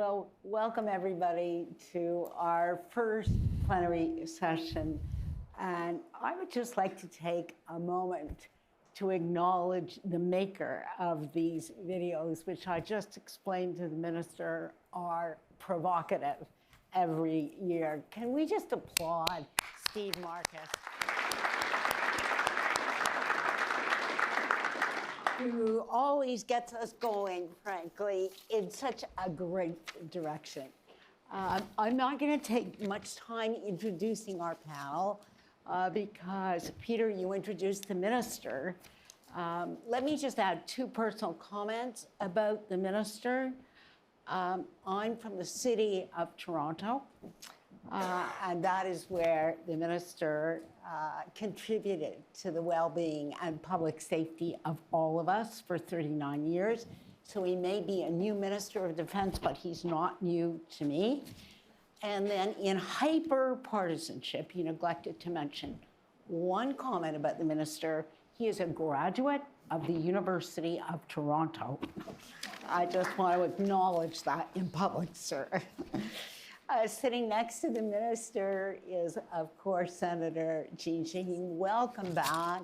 Well, welcome everybody to our first plenary session. And I would just like to take a moment to acknowledge the maker of these videos, which I just explained to the minister are provocative every year. Can we just applaud Steve Marcus, who always gets us going, frankly, in such a great direction. I'm not going to take much time introducing our panel because, Peter, you introduced the minister. Let me just add two personal comments about the minister. I'm from the city of Toronto, and that is where the minister contributed to the well-being and public safety of all of us for 39 years. So he may be a new Minister of Defense, but he's not new to me. And then in hyper-partisanship, he neglected to mention one comment about the minister. He is a graduate of the University of Toronto. I just want to acknowledge that in public, sir. Sitting next to the minister is, of course, Senator Jeanne Shaheen. Welcome back,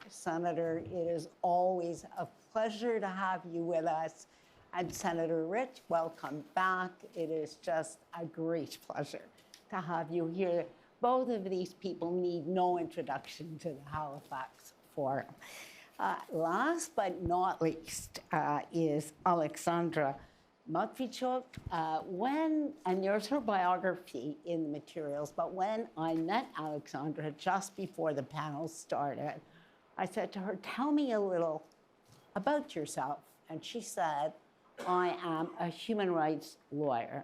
Senator. It is always a pleasure to have you with us. And Senator Risch, welcome back. It is just a great pleasure to have you here. Both of these people need no introduction to the Halifax Forum. Last but not least is Oleksandra Matviichuk. And there's her biography in the materials, but when I met Oleksandra just before the panel started, I said to her, tell me a little about yourself. And she said, I am a human rights lawyer.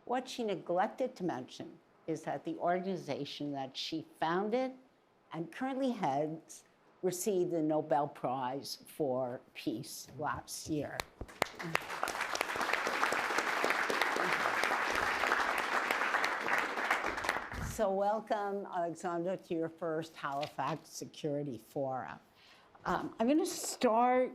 What she neglected to mention is that the organization that she founded and currently heads received the Nobel Prize for Peace last year. So welcome, Oleksandra, to your first Halifax Security Forum. I'm going to start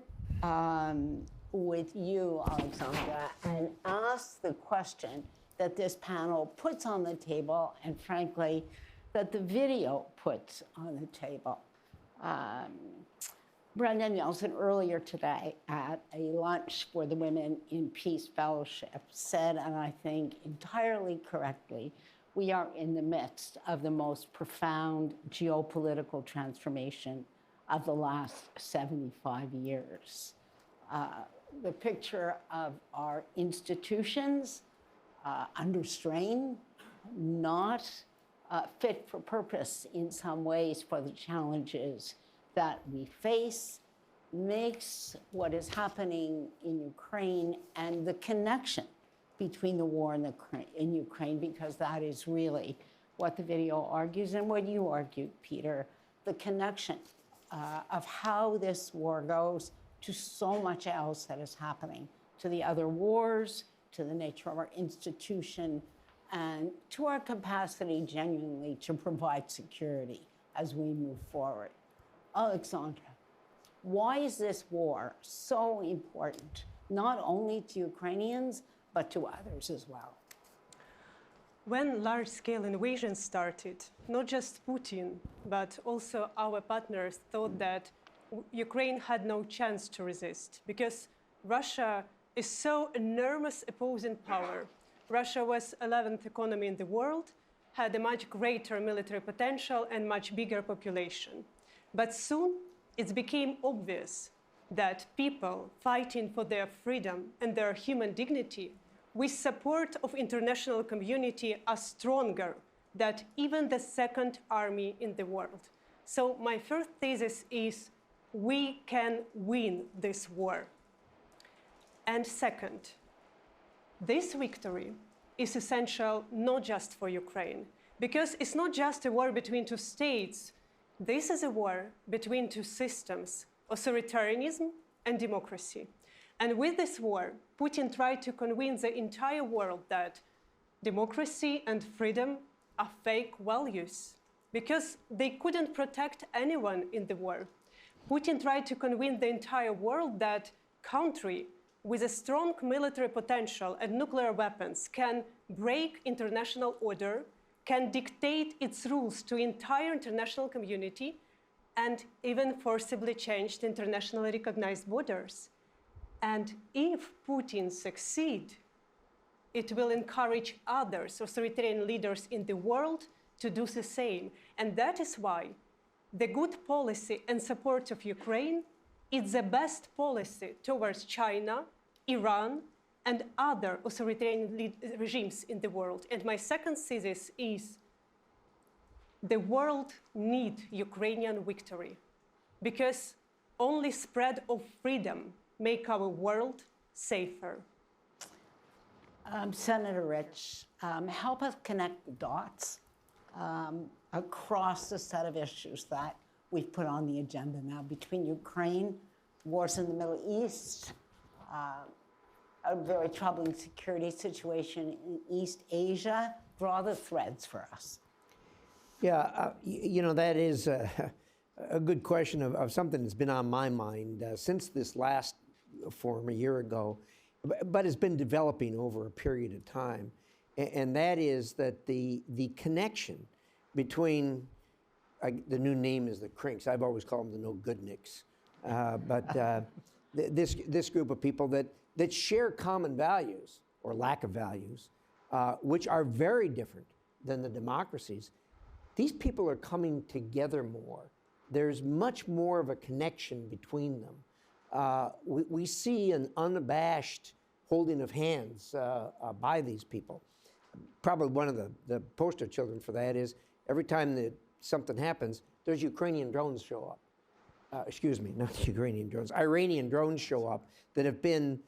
with you, Oleksandra, and ask the question that this panel puts on the table, and frankly, that the video puts on the table. Brendan Nelson earlier today at a lunch for the Women in Peace Fellowship said, and I think entirely correctly, we are in the midst of the most profound geopolitical transformation of the last 75 years. The picture of our institutions under strain, not fit for purpose in some ways for the challenges that we face, makes what is happening in Ukraine and the connection between the war in Ukraine, because that is really what the video argues and what you argued, Peter, the connection of how this war goes to so much else that is happening, to the other wars, to the nature of our institution, and to our capacity genuinely to provide security as we move forward. Oleksandra, why is this war so important, not only to Ukrainians, but to others as well? When large-scale invasion started, not just Putin, but also our partners thought that Ukraine had no chance to resist because Russia is so enormous opposing power. Russia was 11th economy in the world, had a much greater military potential and much bigger population. But soon it became obvious that people fighting for their freedom and their human dignity with support of international community are stronger than even the second army in the world. So my first thesis is we can win this war. And second, this victory is essential not just for Ukraine, because it's not just a war between two states. This is a war between two systems, authoritarianism and democracy. And with this war, Putin tried to convince the entire world that democracy and freedom are fake values because they couldn't protect anyone in the war. Putin tried to convince the entire world that country with a strong military potential and nuclear weapons can break international order, can dictate its rules to entire international community, and even forcibly change the internationally recognized borders. And if Putin succeeds, it will encourage others, authoritarian leaders in the world, to do the same. And that is why the good policy and support of Ukraine is the best policy towards China, Iran, and other authoritarian regimes in the world. And my second thesis is the world needs Ukrainian victory, because only spread of freedom make our world safer. Senator Risch, help us connect the dots across the set of issues that we've put on the agenda now between Ukraine, wars in the Middle East, a very troubling security situation in East Asia. Draw the threads for us. Yeah, you know, that is a good question of something that's been on my mind since this last forum a year ago, but it's been developing over a period of time. And that is that the connection between, the new name is the Crinks. I've always called them the no-goodniks. But this group of people that share common values, or lack of values, which are very different than the democracies, these people are coming together more. There's much more of a connection between them. We see an unabashed holding of hands by these people. Probably one of the poster children for that is every time that something happens, there's Ukrainian drones show up. Excuse me, not Ukrainian drones, Iranian drones show up that have been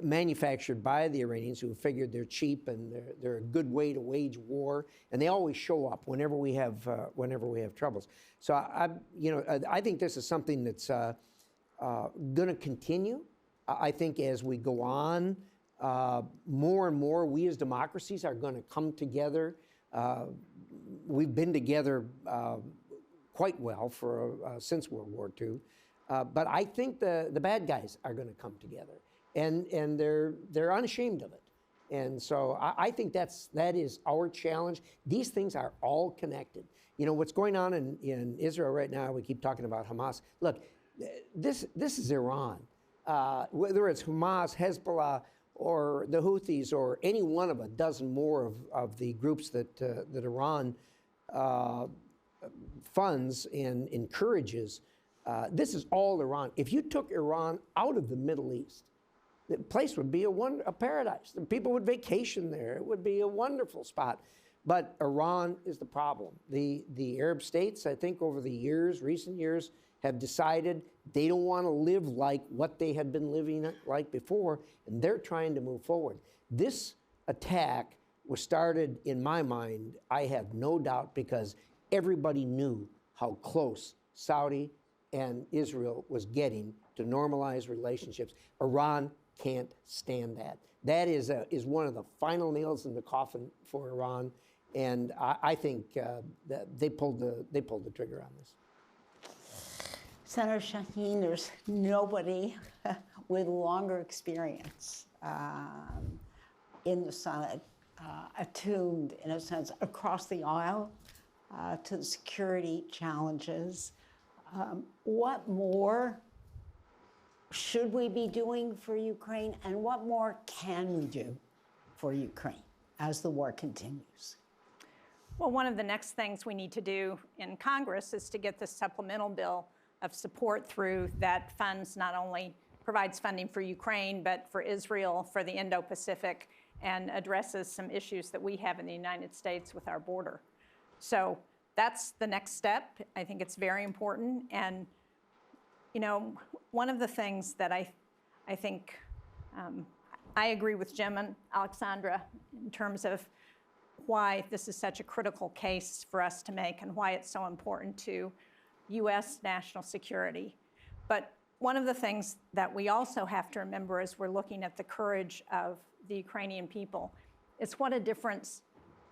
manufactured by the Iranians, who have figured they're cheap and they're a good way to wage war, and they always show up whenever we have troubles. So I think this is something that's going to continue. I think as we go on, more and more we as democracies are going to come together. We've been together quite well for since World War II, but I think the bad guys are going to come together. And they're unashamed of it. And so I think that is our challenge. These things are all connected. You know, what's going on in Israel right now, we keep talking about Hamas. Look, this is Iran. Whether it's Hamas, Hezbollah, or the Houthis, or any one of a dozen more of the groups that Iran funds and encourages, this is all Iran. If you took Iran out of the Middle East, the place would be a paradise. The people would vacation there. It would be a wonderful spot. But Iran is the problem. The Arab states, I think over the years, recent years, have decided they don't want to live like what they had been living like before, and they're trying to move forward. This attack was started, in my mind, I have no doubt, because everybody knew how close Saudi and Israel was getting to normalize relationships. Iran can't stand that. That is one of the final nails in the coffin for Iran, and I think that they pulled the trigger on this. Senator Shaheen, there's nobody with longer experience in the Senate, attuned, in a sense, across the aisle to the security challenges. What more should we be doing for Ukraine, and what more can we do for Ukraine as the war continues? Well, one of the next things we need to do in Congress is to get this supplemental bill of support through that funds, not only provides funding for Ukraine, but for Israel, for the Indo-Pacific, and addresses some issues that we have in the United States with our border. So that's the next step. I think it's very important. And, you know, one of the things that I think I agree with Jim and Oleksandra in terms of why this is such a critical case for us to make and why it's so important to U.S. national security. But one of the things that we also have to remember as we're looking at the courage of the Ukrainian people is what a difference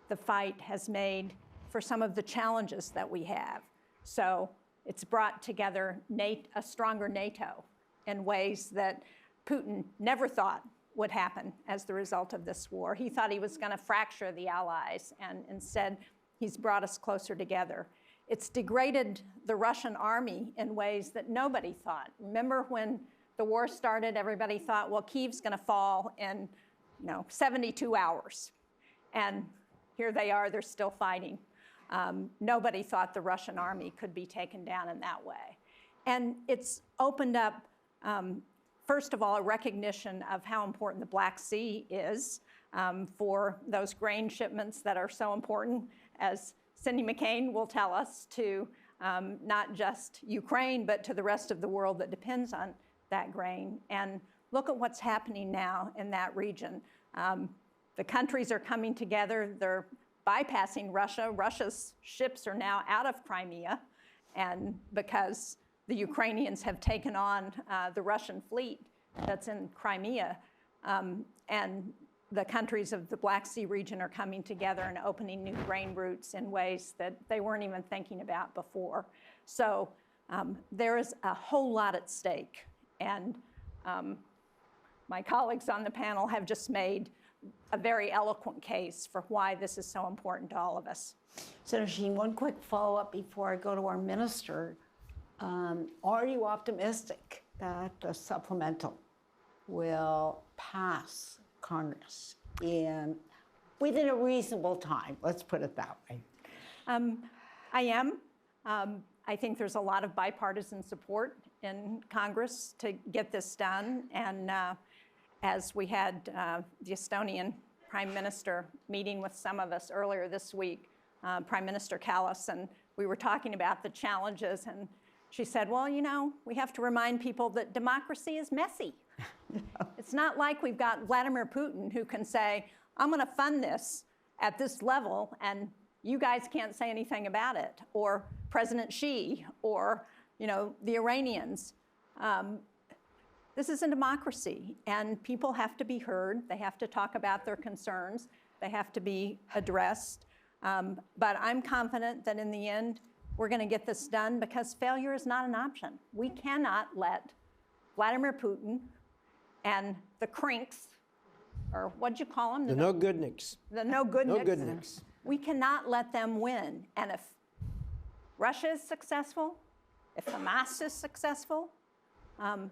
the fight has made for some of the challenges that we have. So it's brought together a stronger NATO in ways that Putin never thought would happen as the result of this war. He thought he was going to fracture the Allies, and instead he's brought us closer together. It's degraded the Russian army in ways that nobody thought. Remember when the war started, everybody thought, well, Kyiv's going to fall in 72 hours. And here they are, they're still fighting. Nobody thought the Russian army could be taken down in that way. And it's opened up, first of all, a recognition of how important the Black Sea is for those grain shipments that are so important, as Cindy McCain will tell us, to not just Ukraine, but to the rest of the world that depends on that grain. And look at what's happening now in that region. The countries are coming together. They're bypassing Russia. Russia's ships are now out of Crimea, and because the Ukrainians have taken on the Russian fleet that's in Crimea, and the countries of the Black Sea region are coming together and opening new grain routes in ways that they weren't even thinking about before. So there is a whole lot at stake, and my colleagues on the panel have just made a very eloquent case for why this is so important to all of us. Senator Shaheen, one quick follow-up before I go to our minister. Are you optimistic that the supplemental will pass Congress within a reasonable time? Let's put it that way. I am. I think there's a lot of bipartisan support in Congress to get this done. And as we had the Estonian Prime Minister meeting with some of us earlier this week, Prime Minister Kallas, and we were talking about the challenges, and she said, well, we have to remind people that democracy is messy. It's not like we've got Vladimir Putin who can say, I'm going to fund this at this level, and you guys can't say anything about it, or President Xi, or the Iranians. This is a democracy, and people have to be heard. They have to talk about their concerns. They have to be addressed. But I'm confident that in the end, we're going to get this done, because failure is not an option. We cannot let Vladimir Putin and the crinks, or what'd you call them? The no-goodniks. The no-goodniks. No-goodniks. We cannot let them win. And if Russia is successful, if Hamas is successful,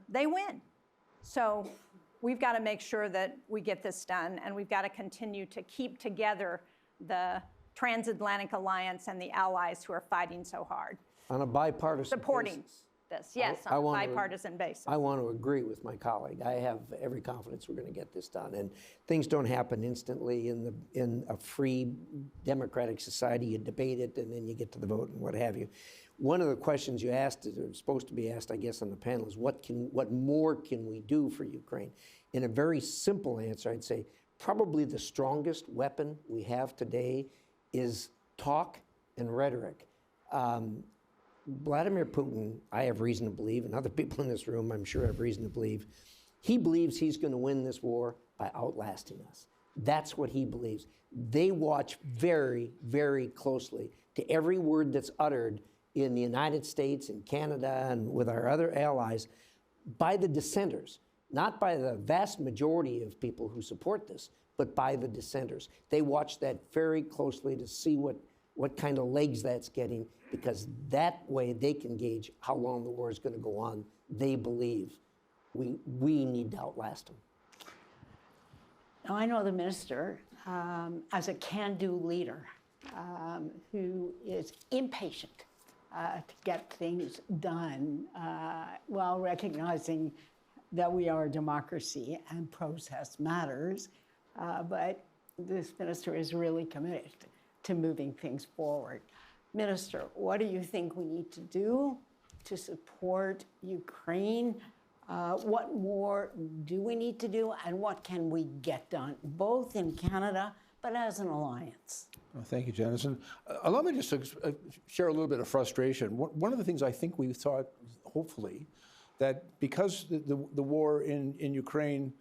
they win. So we've got to make sure that we get this done, and we've got to continue to keep together the transatlantic alliance and the allies who are fighting so hard. On a bipartisan supporting basis. this, yes, on a bipartisan basis. I want to agree with my colleague. I have every confidence we're going to get this done. And things don't happen instantly in a free democratic society. You debate it, and then you get to the vote and what have you. One of the questions you asked, or supposed to be asked, I guess, on the panel is what more can we do for Ukraine? In a very simple answer, I'd say probably the strongest weapon we have today is talk and rhetoric. Vladimir Putin, I have reason to believe, and other people in this room, I'm sure, have reason to believe, he believes he's going to win this war by outlasting us. That's what he believes. They watch very, very closely to every word that's uttered in the United States and Canada and with our other allies by the dissenters, not by the vast majority of people who support this, but by the dissenters. They watch that very closely to see what kind of legs that's getting, because that way they can gauge how long the war is going to go on. They believe we need to outlast them. Now, I know the minister as a can-do leader who is impatient to get things done while recognizing that we are a democracy and process matters. But this minister is really committed to moving things forward. Minister, what do you think we need to do to support Ukraine? What more do we need to do, and what can we get done, both in Canada, but as an alliance? Well, thank you, Janice. And allow me just to share a little bit of frustration. One of the things I think we thought, hopefully, that because the war in Ukraine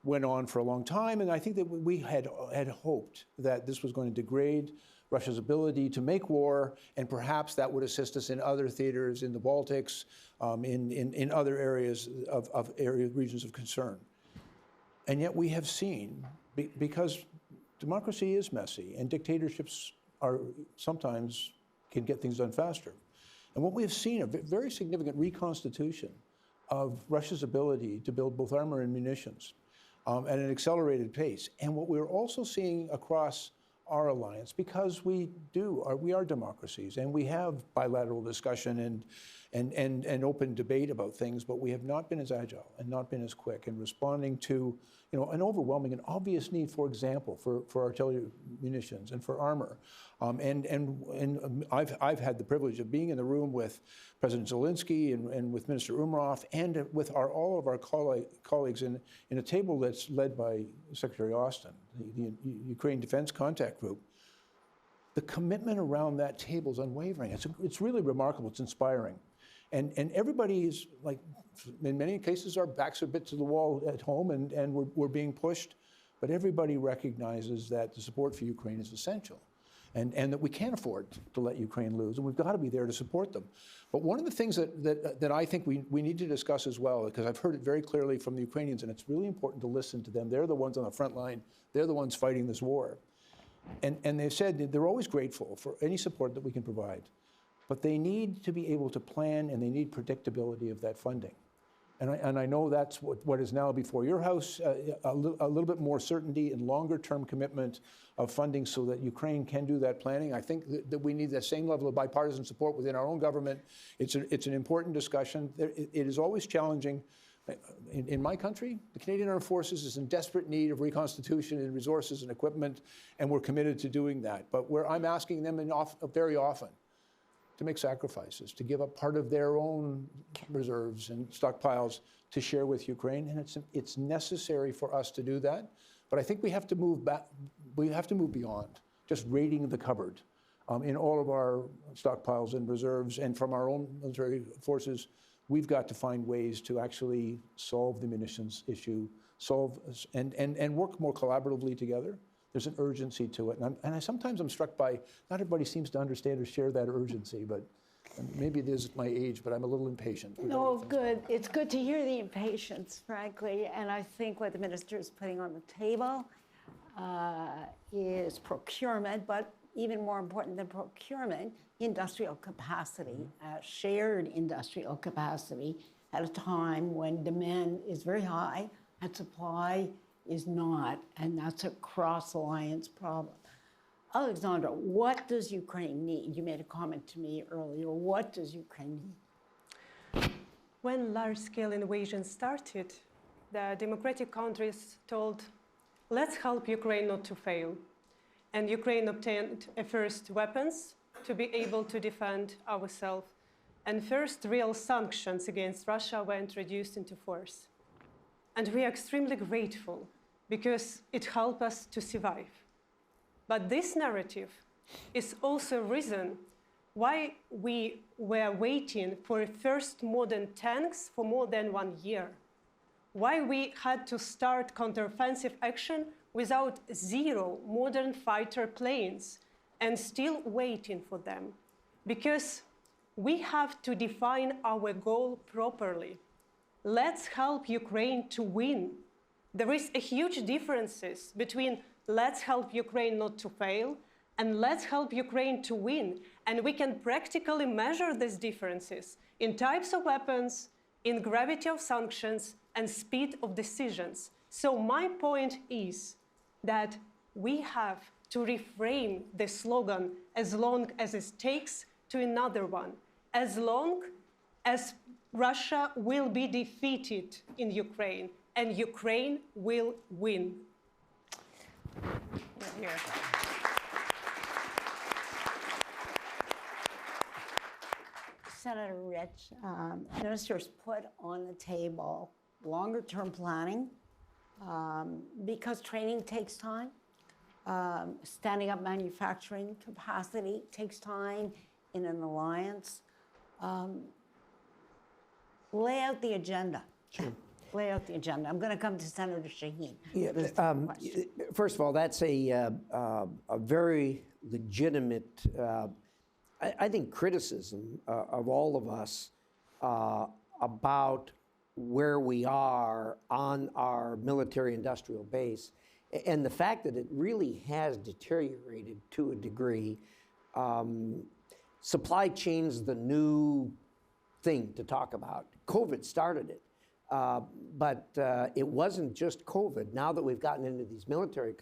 went on for a long time, and I think that we had hoped that this was going to degrade Russia's ability to make war, and perhaps that would assist us in other theaters in the Baltics, in other areas regions of concern. And yet we have seen, because democracy is messy and dictatorships are sometimes can get things done faster. And what we have seen, a very significant reconstitution of Russia's ability to build both armor and munitions at an accelerated pace. And what we're also seeing across our alliance, because we are democracies and we have bilateral discussion and open debate about things, but we have not been as agile and not been as quick in responding to an overwhelming and obvious need, for example, for artillery munitions and for armor. And I've had the privilege of being in the room with President Zelensky and with Minister Umrov and with all of our colleagues in a table that's led by Secretary Austin, the Ukraine Defense Contact Group. The commitment around that table is unwavering. It's really remarkable. It's inspiring. And everybody is, like, in many cases, our backs are a bit to the wall at home and we're being pushed. But everybody recognizes that the support for Ukraine is essential and that we can't afford to let Ukraine lose. And we've got to be there to support them. But one of the things that I think we need to discuss as well, because I've heard it very clearly from the Ukrainians, and it's really important to listen to them. They're the ones on the front line. They're the ones fighting this war. And they've said they're always grateful for any support that we can provide. But they need to be able to plan, and they need predictability of that funding. And I know that's what is now before your House, a little bit more certainty and longer-term commitment of funding so that Ukraine can do that planning. I think that we need that same level of bipartisan support within our own government. It's an important discussion. It is always challenging. In my country, the Canadian Armed Forces is in desperate need of reconstitution and resources and equipment, and we're committed to doing that. But where I'm asking them very often to make sacrifices, to give up part of their own reserves and stockpiles to share with Ukraine, and it's necessary for us to do that. But I think we have to move back. We have to move beyond just raiding the cupboard in all of our stockpiles and reserves, and from our own military forces. We've got to find ways to actually solve the munitions issue, and work more collaboratively together. There's an urgency to it. And sometimes I'm struck by, not everybody seems to understand or share that urgency, but maybe it is my age, but I'm a little impatient. No, good. It's good to hear the impatience, frankly. And I think what the minister is putting on the table is procurement, but even more important than procurement, industrial capacity, shared industrial capacity at a time when demand is very high and supply is not, and that's a cross-alliance problem. Oleksandra, what does Ukraine need? You made a comment to me earlier. What does Ukraine need? When large-scale invasion started, the democratic countries told, let's help Ukraine not to fail. And Ukraine obtained first weapons to be able to defend ourselves. And first real sanctions against Russia were introduced into force. And we are extremely grateful because it helped us to survive. But this narrative is also a reason why we were waiting for first modern tanks for more than 1 year. Why we had to start counteroffensive action without 0 modern fighter planes and still waiting for them. Because we have to define our goal properly. Let's help Ukraine to win. There is a huge differences between let's help Ukraine not to fail and let's help Ukraine to win. And we can practically measure these differences in types of weapons, in gravity of sanctions, and speed of decisions. So my point is that we have to reframe the slogan, as long as it takes, to another one. As long as Russia will be defeated in Ukraine, and Ukraine will win. Here. Senator Risch, ministers put on the table longer-term planning because training takes time. Standing up manufacturing capacity takes time in an alliance. Lay out the agenda. Sure. lay out the agenda. I'm going to come to Senator Shaheen. Yeah, with a question. first of all, that's a very legitimate, I think, criticism of all of us about where we are on our military-industrial base, and the fact that it really has deteriorated to a degree. Supply chain's the new thing to talk about. COVID started it. But it wasn't just COVID. Now that we've gotten into these military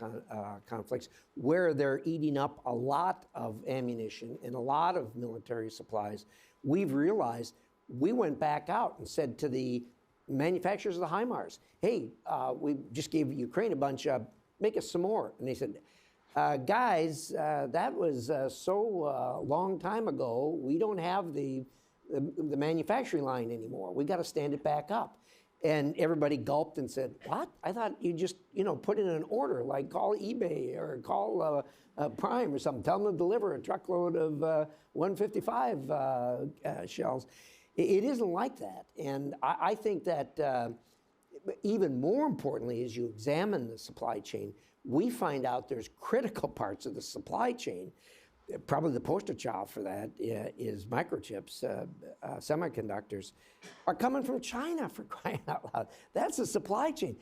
conflicts where they're eating up a lot of ammunition and a lot of military supplies, we've realized we went back out and said to the manufacturers of the HIMARS, hey, we just gave Ukraine a bunch of, make us some more. And they said, guys, that was so long time ago, we don't have the manufacturing line anymore. We got to stand it back up. And everybody gulped and said, what? I thought you just, put in an order, like call eBay or call Prime or something. Tell them to deliver a truckload of 155 shells. It isn't like that. And I think that even more importantly, as you examine the supply chain, we find out there's critical parts of the supply chain. Probably the poster child for that is microchips, semiconductors, are coming from China, for crying out loud. That's a supply chain.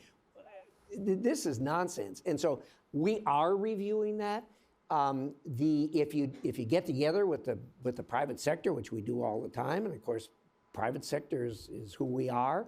This is nonsense. And so we are reviewing that. If you get together with the private sector, which we do all the time, and of course, private sector is who we are,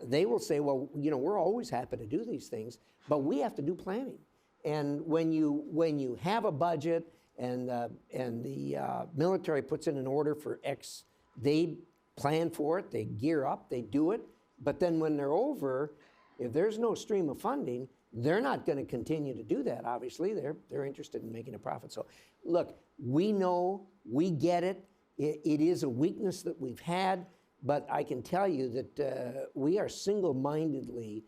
they will say, well, we're always happy to do these things, but we have to do planning. And when you have a budget, and the military puts in an order for X, they plan for it, they gear up, they do it, but then when they're over, if there's no stream of funding, they're not going to continue to do that, obviously. They're interested in making a profit. So look, we know, we get it. It is a weakness that we've had, but I can tell you that we are single-mindedly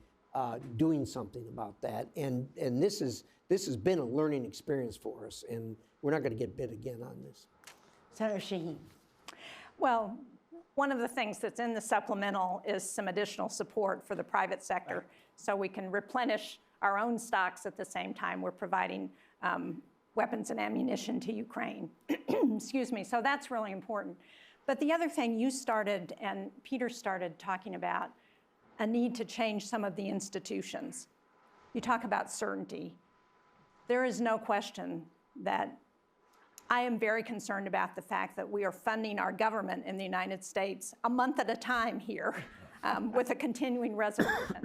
doing something about that, and this has been a learning experience for us, and we're not going to get bit again on this. Senator Shaheen. Well, one of the things that's in the supplemental is some additional support for the private sector, so we can replenish our own stocks at the same time we're providing weapons and ammunition to Ukraine. Excuse me. So that's really important. But the other thing you started and Peter started talking about, a need to change some of the institutions. You talk about certainty. There is no question that I am very concerned about the fact that we are funding our government in the United States a month at a time here with a continuing resolution.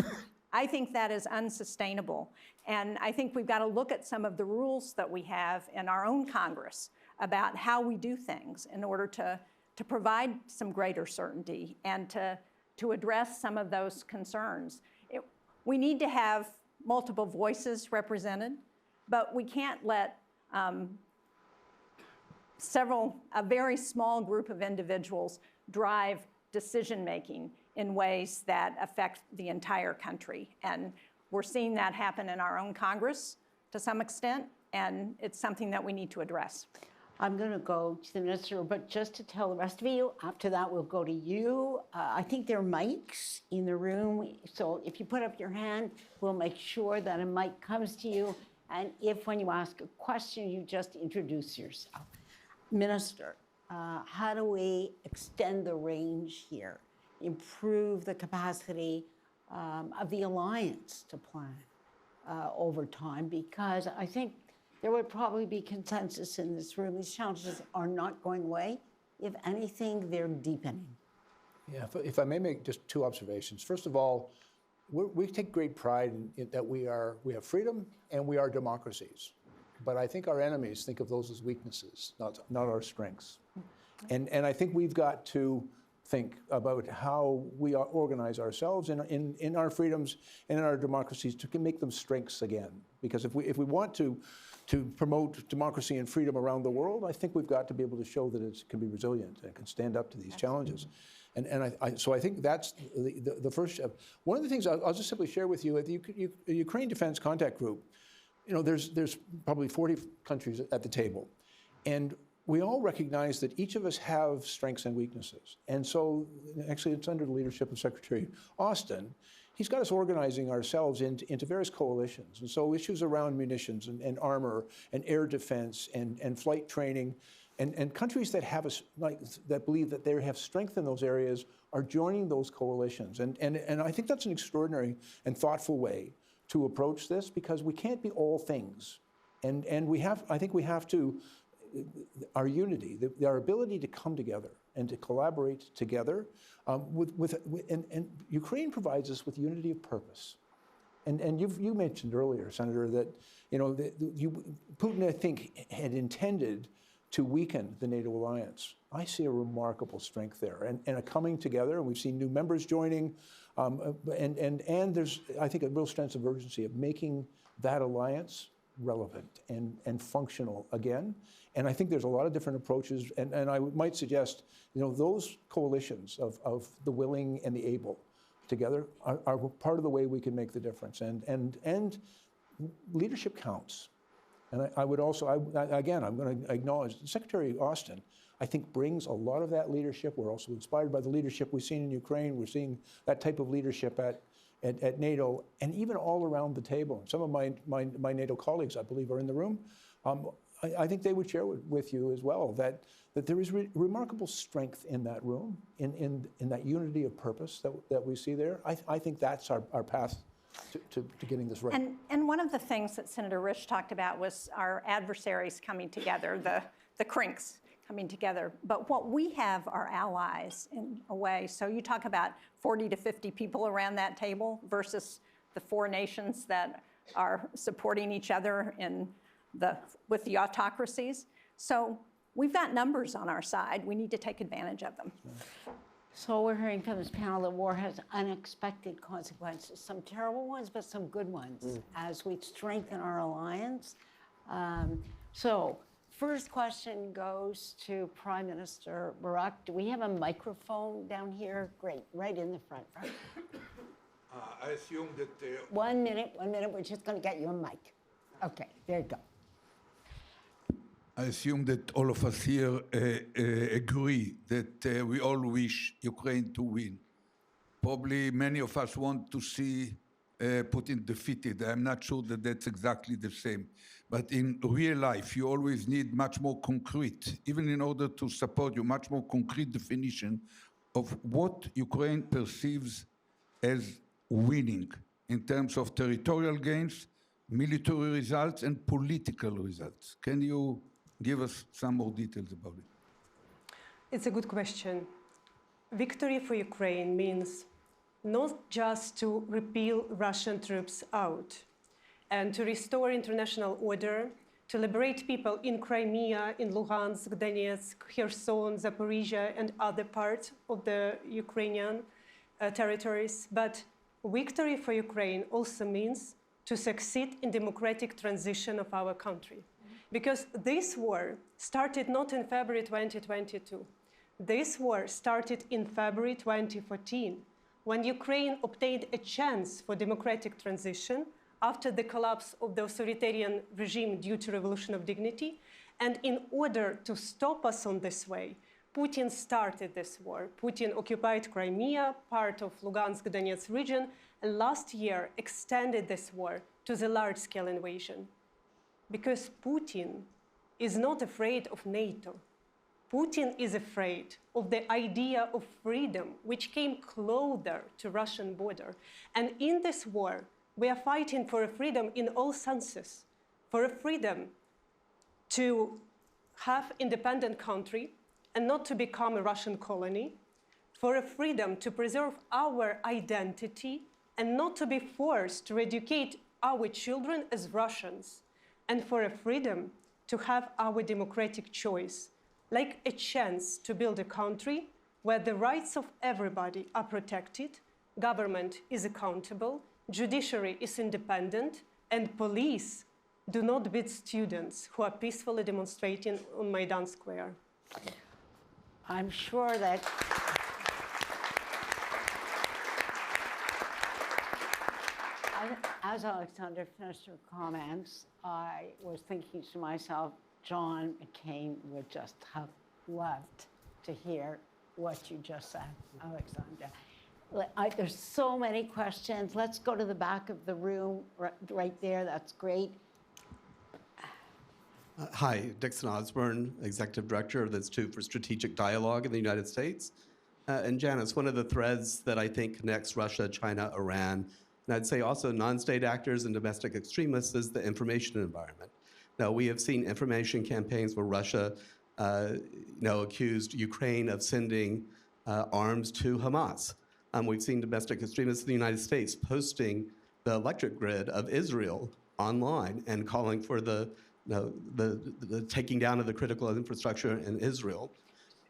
I think that is unsustainable. And I think we've got to look at some of the rules that we have in our own Congress about how we do things in order to provide some greater certainty and to address some of those concerns. We need to have multiple voices represented, but we can't let a very small group of individuals drive decision-making in ways that affect the entire country. And we're seeing that happen in our own Congress to some extent, and it's something that we need to address. I'm going to go to the minister, but just to tell the rest of you, after that we'll go to you. I think there are mics in the room, so if you put up your hand, we'll make sure that a mic comes to you. And if when you ask a question, you just introduce yourself. Minister, how do we extend the range here, improve the capacity of the alliance to plan over time? Because I think there would probably be consensus in this room. These challenges are not going away. If anything, they're deepening. Yeah, if I may make just two observations. First of all, we take great pride in that we have freedom and we are democracies. But I think our enemies think of those as weaknesses, not our strengths. And I think we've got to think about how we organize ourselves in our freedoms and in our democracies to make them strengths again. Because if we want to promote democracy and freedom around the world, I think we've got to be able to show that it can be resilient and can stand up to these challenges. And so I think that's the first step. One of the things I'll just simply share with you, at the Ukraine Defense Contact Group, there's probably 40 countries at the table. And we all recognize that each of us have strengths and weaknesses. And so, actually, it's under the leadership of Secretary Austin. He's got us organizing ourselves into various coalitions. And so issues around munitions and armor and air defense and flight training and countries that have that believe that they have strength in those areas are joining those coalitions. And I think that's an extraordinary and thoughtful way to approach this, because we can't be all things. And I think we have to, our unity, our ability to come together and to collaborate together, and Ukraine provides us with unity of purpose. And you mentioned earlier, Senator, that Putin, I think, had intended to weaken the NATO alliance. I see a remarkable strength there and a coming together, and we've seen new members joining, and there's, I think, a real sense of urgency of making that alliance relevant and functional again. And I think there's a lot of different approaches, and I might suggest, those coalitions of the willing and the able together are part of the way we can make the difference. And leadership counts. And I would also, again, I'm going to acknowledge Secretary Austin, I think, brings a lot of that leadership. We're also inspired by the leadership we've seen in Ukraine. We're seeing that type of leadership at NATO, and even all around the table. Some of my NATO colleagues, I believe, are in the room. I think they would share with you as well that there is remarkable strength in that room, in that unity of purpose that we see there. I think that's our path to getting this right. And one of the things that Senator Risch talked about was our adversaries coming together, the crinks coming together. But what we have are allies in a way. So you talk about 40 to 50 people around that table versus the 4 nations that are supporting each other with the autocracies. So we've got numbers on our side. We need to take advantage of them. So we're hearing from this panel that war has unexpected consequences, some terrible ones, but some good ones as we strengthen our alliance. So first question goes to Prime Minister Barak. Do we have a microphone down here? Great, right in the front. I assume that... 1 minute, we're just going to get you a mic. Okay, there you go. I assume that all of us here agree that we all wish Ukraine to win. Probably many of us want to see Putin defeated. I'm not sure that that's exactly the same. But in real life, you always need much more concrete, even in order to support you, much more concrete definition of what Ukraine perceives as winning in terms of territorial gains, military results, and political results. Can you give us some more details about it? It's a good question. Victory for Ukraine means not just to repel Russian troops out and to restore international order, to liberate people in Crimea, in Luhansk, Donetsk, Kherson, Zaporizhia, and other parts of the Ukrainian territories. But victory for Ukraine also means to succeed in democratic transition of our country. Because this war started not in February 2022. This war started in February 2014, when Ukraine obtained a chance for democratic transition after the collapse of the authoritarian regime due to Revolution of Dignity. And in order to stop us on this way, Putin started this war. Putin occupied Crimea, part of Lugansk Donetsk region, and last year extended this war to the large-scale invasion. Because Putin is not afraid of NATO. Putin is afraid of the idea of freedom, which came closer to Russian border. And in this war, we are fighting for a freedom in all senses, for a freedom to have independent country and not to become a Russian colony, for a freedom to preserve our identity and not to be forced to educate our children as Russians, and for a freedom to have our democratic choice, like a chance to build a country where the rights of everybody are protected, government is accountable, judiciary is independent, and police do not beat students who are peacefully demonstrating on Maidan Square. I'm sure that as Oleksandra finished her comments, I was thinking to myself, John McCain would just have loved to hear what you just said, Oleksandra. There's so many questions. Let's go to the back of the room, right there. That's great. Hi, Dixon Osborne, Executive Director of the Institute for Strategic Dialogue in the United States. And Janice, one of the threads that I think connects Russia, China, Iran, and I'd say also non-state actors and domestic extremists is the information environment. Now, we have seen information campaigns where Russia accused Ukraine of sending arms to Hamas. We've seen domestic extremists in the United States posting the electric grid of Israel online and calling for the taking down of the critical infrastructure in Israel.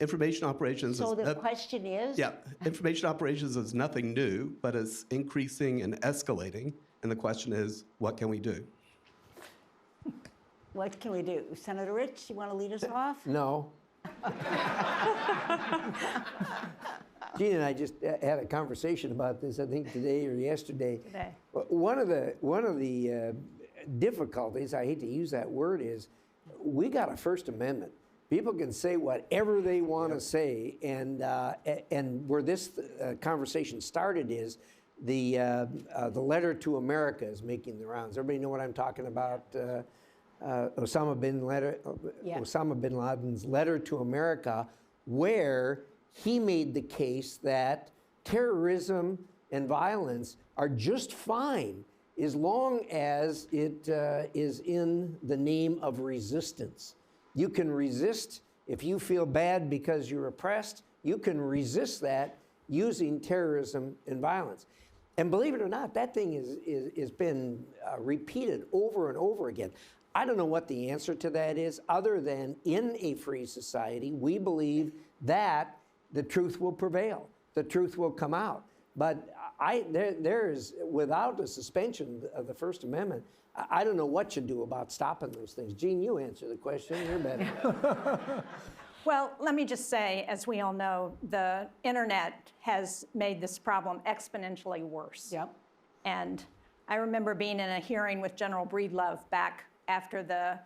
Information operations. So the question is? Yeah, information operations is nothing new, but it's increasing and escalating. And the question is, what can we do? What can we do? Senator Risch, you want to lead us off? No. Jeanne and I just had a conversation about this, I think today or yesterday. Today. One of the difficulties, I hate to use that word, is we got a First Amendment. People can say whatever they want to say, and where this conversation started is the letter to America is making the rounds. Everybody know what I'm talking about? Osama bin Laden's letter to America, where he made the case that terrorism and violence are just fine as long as it is in the name of resistance. You can resist if you feel bad because you're oppressed. You can resist that using terrorism and violence. And believe it or not, that thing is been repeated over and over again. I don't know what the answer to that is, other than in a free society, we believe that the truth will prevail. The truth will come out. But there is, without the suspension of the First Amendment, I don't know what you do about stopping those things. Jeanne, you answer the question. You're better. Well, let me just say, as we all know, the internet has made this problem exponentially worse. Yep. And I remember being in a hearing with General Breedlove back after the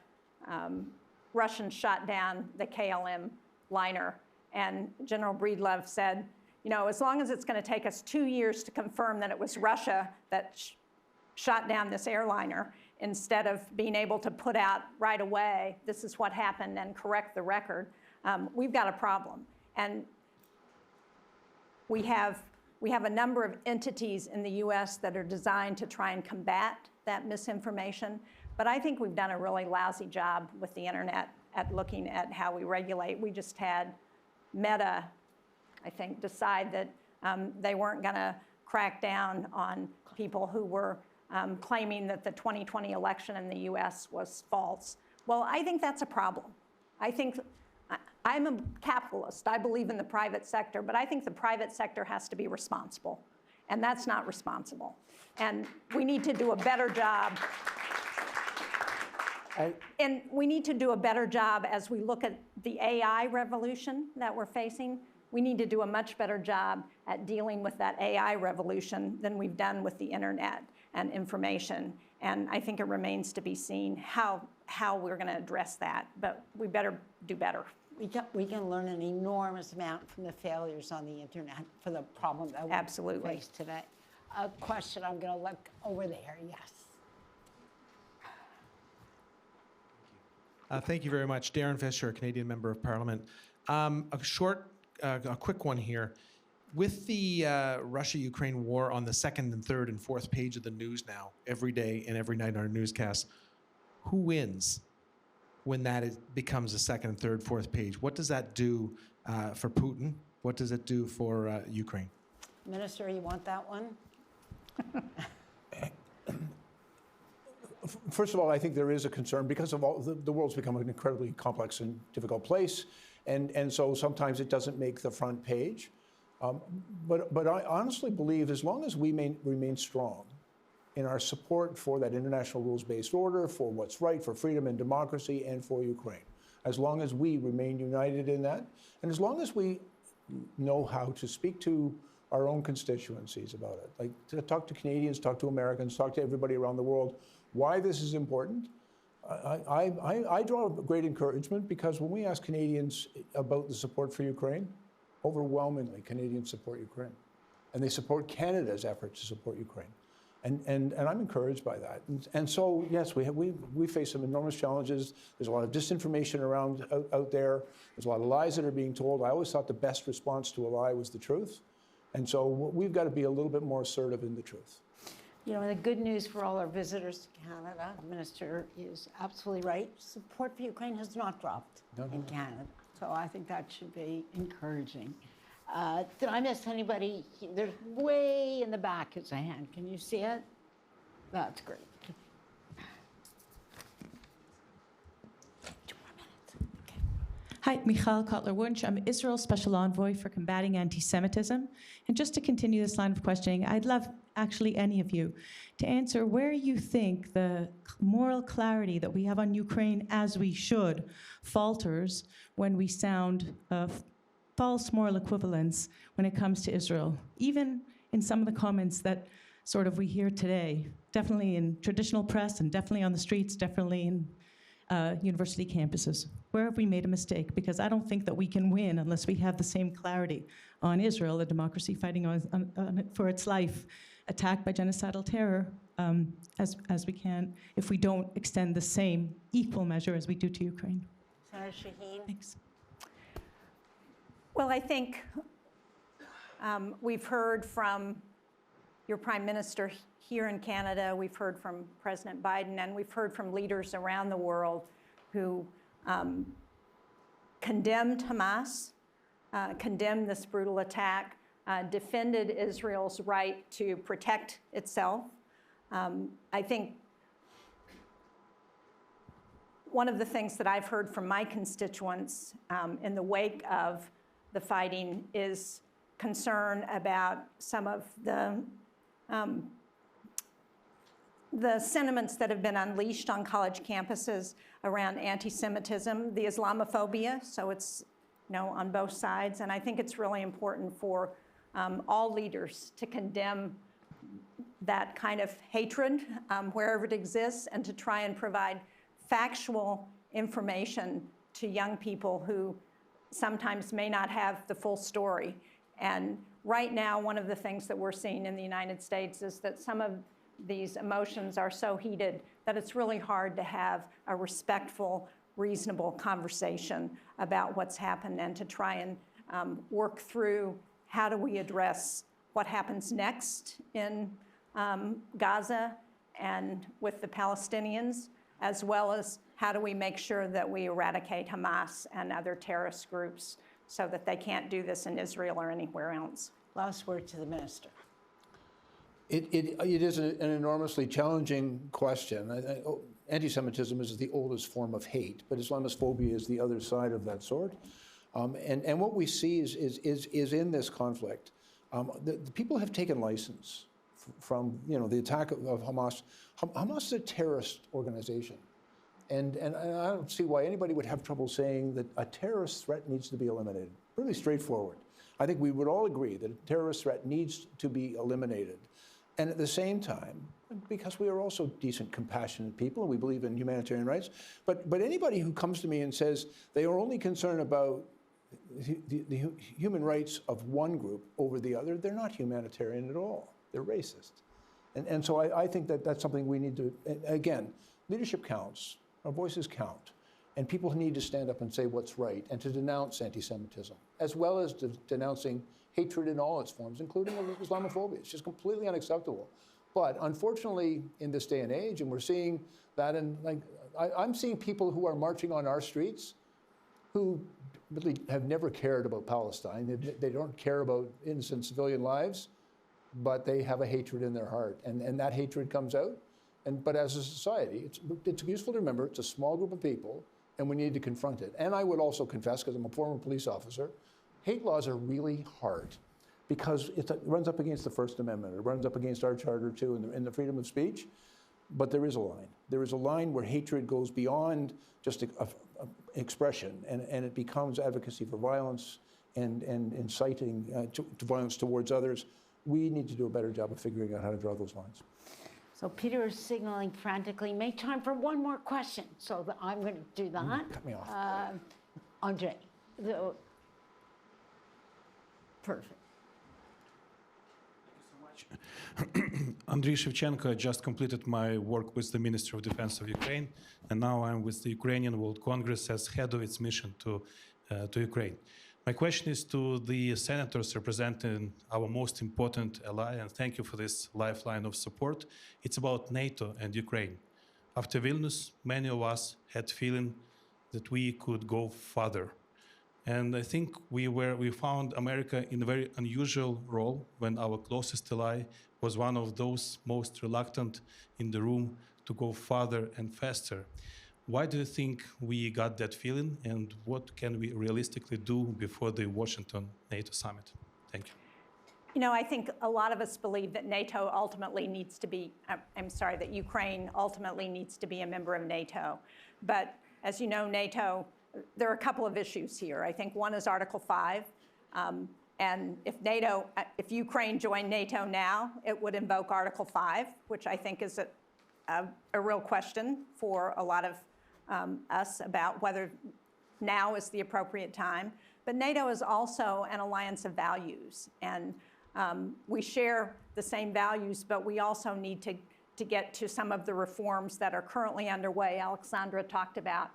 Russians shot down the KLM liner. And General Breedlove said, you know, as long as it's going to take us 2 years to confirm that it was Russia that shot down this airliner, instead of being able to put out right away, this is what happened, and correct the record, we've got a problem. And we have a number of entities in the US that are designed to try and combat that misinformation. But I think we've done a really lousy job with the internet at looking at how we regulate. We just had Meta, I think, decide that they weren't going to crack down on people who were claiming that the 2020 election in the US was false. Well, I think that's a problem. I'm a capitalist. I believe in the private sector, but I think the private sector has to be responsible, and that's not responsible. And we need to do a better job. And we need to do a better job as we look at the AI revolution that we're facing. We need to do a much better job at dealing with that AI revolution than we've done with the internet and information. And I think it remains to be seen how we're going to address that, but we better do better. We can learn an enormous amount from the failures on the internet for the problem that we Absolutely. face today. A question I'm going to look over there. Yes. Thank you very much. Darren Fisher, a Canadian Member of Parliament. A quick one here. With the Russia-Ukraine war on the second and third and fourth page of the news now, every day and every night on our newscasts, who wins when that becomes a second and third, fourth page? What does that do for Putin? What does it do for Ukraine? Minister, you want that one? First of all, I think there is a concern because of all the world's become an incredibly complex and difficult place, and so sometimes it doesn't make the front page. But I honestly believe as long as we remain strong in our support for that international rules-based order, for what's right, for freedom and democracy, and for Ukraine, as long as we remain united in that, and as long as we know how to speak to our own constituencies about it, like to talk to Canadians, talk to Americans, talk to everybody around the world, why this is important, I draw great encouragement because when we ask Canadians about the support for Ukraine, overwhelmingly Canadians support Ukraine. And they support Canada's effort to support Ukraine. And I'm encouraged by that. And so, yes, we face some enormous challenges. There's a lot of disinformation around out there. There's a lot of lies that are being told. I always thought the best response to a lie was the truth. And so we've got to be a little bit more assertive in the truth. You know, the good news for all our visitors to Canada, the minister is absolutely right. Support for Ukraine has not dropped in Canada. So I think that should be encouraging. Did I miss anybody? There's way in the back is a hand. Can you see it? That's great. 2 more minutes. Okay. Hi, Michal Kotler-Wunsch. I'm Israel's Special Envoy for Combating Anti-Semitism. And just to continue this line of questioning, I'd love actually any of you to answer where you think the moral clarity that we have on Ukraine, as we should, falters when we sound false moral equivalence when it comes to Israel, even in some of the comments that sort of we hear today, definitely in traditional press and definitely on the streets, definitely in university campuses. Where have we made a mistake? Because I don't think that we can win unless we have the same clarity on Israel, a democracy fighting for its life, attacked by genocidal terror, as we can, if we don't extend the same equal measure as we do to Ukraine. Senator Shaheen. Thanks. Well, I think we've heard from your Prime Minister here in Canada, we've heard from President Biden, and we've heard from leaders around the world who condemned Hamas, condemned this brutal attack, defended Israel's right to protect itself. I think one of the things that I've heard from my constituents in the wake of the fighting is concern about some of the sentiments that have been unleashed on college campuses around anti-Semitism, the Islamophobia, so it's on both sides. And I think it's really important for all leaders to condemn that kind of hatred wherever it exists and to try and provide factual information to young people who sometimes may not have the full story. And right now, one of the things that we're seeing in the United States is that some of these emotions are so heated that it's really hard to have a respectful, reasonable conversation about what's happened and to try and work through how do we address what happens next in Gaza and with the Palestinians, as well as how do we make sure that we eradicate Hamas and other terrorist groups so that they can't do this in Israel or anywhere else. Last word to the minister. It is an enormously challenging question. Anti-Semitism is the oldest form of hate, but Islamophobia is the other side of that sword. And what we see is in this conflict, the people have taken license from the attack of Hamas. Hamas is a terrorist organization. And I don't see why anybody would have trouble saying that a terrorist threat needs to be eliminated. Really straightforward. I think we would all agree that a terrorist threat needs to be eliminated. And at the same time, because we are also decent, compassionate people, and we believe in humanitarian rights, but anybody who comes to me and says they are only concerned about the human rights of one group over the other, they're not humanitarian at all. They're racist. And so I think that that's something we need to, again, leadership counts. Our voices count, and people need to stand up and say what's right and to denounce anti-Semitism, as well as denouncing hatred in all its forms, including Islamophobia. It's just completely unacceptable. But unfortunately, in this day and age, and we're seeing that, I'm seeing people who are marching on our streets who really have never cared about Palestine. They don't care about innocent civilian lives, but they have a hatred in their heart, and that hatred comes out. But as a society, it's useful to remember it's a small group of people, and we need to confront it. And I would also confess, because I'm a former police officer, hate laws are really hard because it runs up against the First Amendment. It runs up against our charter, too, and the freedom of speech. But there is a line. There is a line where hatred goes beyond just expression, and it becomes advocacy for violence and inciting to violence towards others. We need to do a better job of figuring out how to draw those lines. So Peter is signaling frantically, make time for one more question. So I'm going to do that. Cut me off. Andre. Perfect. Andriy Shevchenko just completed my work with the Ministry of Defense of Ukraine, and now I'm with the Ukrainian World Congress as head of its mission to Ukraine. My question is to the senators representing our most important ally, and thank you for this lifeline of support. It's about NATO and Ukraine. After Vilnius, many of us had feeling that we could go further. And I think we found America in a very unusual role when our closest ally was one of those most reluctant in the room to go farther and faster. Why do you think we got that feeling, and what can we realistically do before the Washington NATO summit? Thank you. You know, I think a lot of us believe that NATO ultimately needs to be, that Ukraine ultimately needs to be a member of NATO. But as you know, NATO, there are a couple of issues here. I think one is Article 5. And if Ukraine joined NATO now, it would invoke Article 5, which I think is a real question for a lot of us about whether now is the appropriate time. But NATO is also an alliance of values. And we share the same values, but we also need to get to some of the reforms that are currently underway. Oleksandra talked about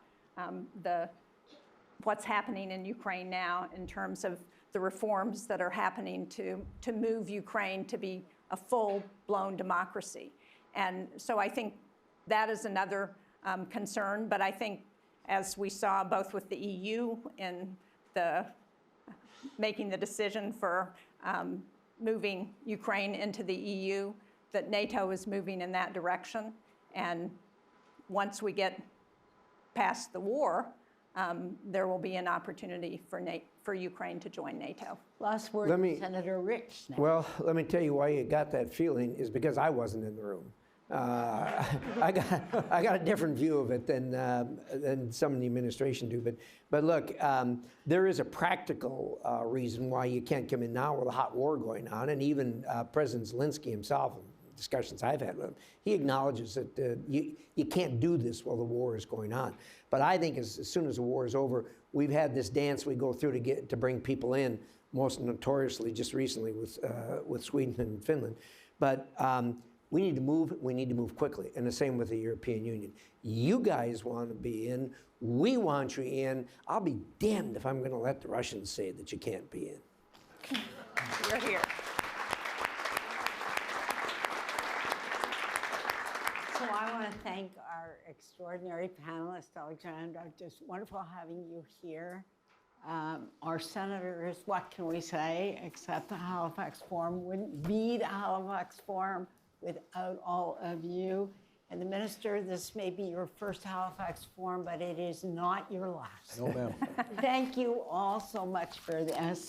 what's happening in Ukraine now in terms of the reforms that are happening to move Ukraine to be a full-blown democracy. And so I think that is another concern, but I think as we saw both with the EU in making the decision for moving Ukraine into the EU, that NATO is moving in that direction. And once we get past the war, there will be an opportunity for Ukraine to join NATO. Last word, Senator Risch. Now. Well, let me tell you why you got that feeling is because I wasn't in the room. I got a different view of it than some in the administration do. But look, there is a practical reason why you can't come in now with a hot war going on, and even President Zelensky himself, in discussions I've had with him, he acknowledges that you can't do this while the war is going on. But I think as soon as the war is over, we've had this dance we go through to bring people in, most notoriously just recently with Sweden and Finland. But we need to move. We need to move quickly, and the same with the European Union. You guys want to be in. We want you in. I'll be damned if I'm going to let the Russians say that you can't be in. You're here. So I want to thank our extraordinary panelists, Oleksandra. Just wonderful having you here. Our senators, what can we say, except the Halifax Forum wouldn't be the Halifax Forum without all of you. And the minister, this may be your first Halifax Forum, but it is not your last. No, ma'am. Thank you all so much for this.